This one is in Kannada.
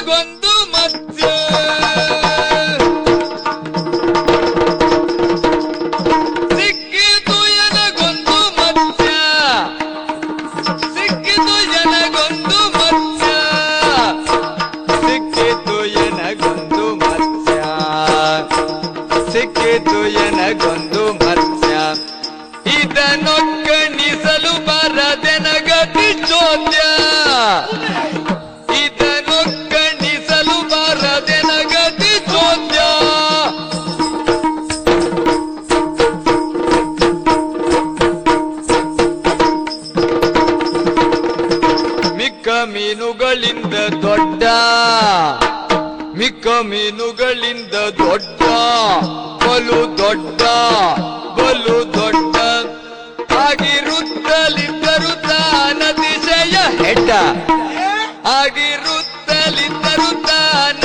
ಎನಗೊಂದು ಮತ್ಸ್ಯ ಸಿಕ್ಕಿತು ಎನಗೊಂದು ಮತ್ಸ್ಯ ಸಿಕ್ಕಿತು ಎನಗೊಂದು ಮತ್ಸ್ಯ ಸಿಕ್ಕಿತು ಎನಗೊಂದು ಮತ್ಸ್ಯ ಸಿಕ್ಕಿತು ಎನಗೊಂದು ಮತ್ಸ್ಯ ಇದನ್ನೊಕ್ಕಣಿಸಲು ಬರದೆನಗತಿ ಚೋದ್ಯ ಇದನ್ನೊಕ್ಕಣಿಸಲು ಬರದೆನಗತಿ ಚೋದ್ಯ ಮಿಕ್ಕ ಮೀನುಗಳಿಂದ ದೊಡ್ಡ ಮಿಕ್ಕ ಮೀನುಗಳಿಂದ ದೊಡ್ಡ ಬಲು ದೊಡ್ಡ ಬಲು ದೊಡ್ಡ ಆಗಿರುತ್ತಲಿದ್ದರು ತಾನತಿಶಯ ಹೆಡ್ಡ ಆಗಿರುತ್ತಲಿದ್ದರು ತಾನ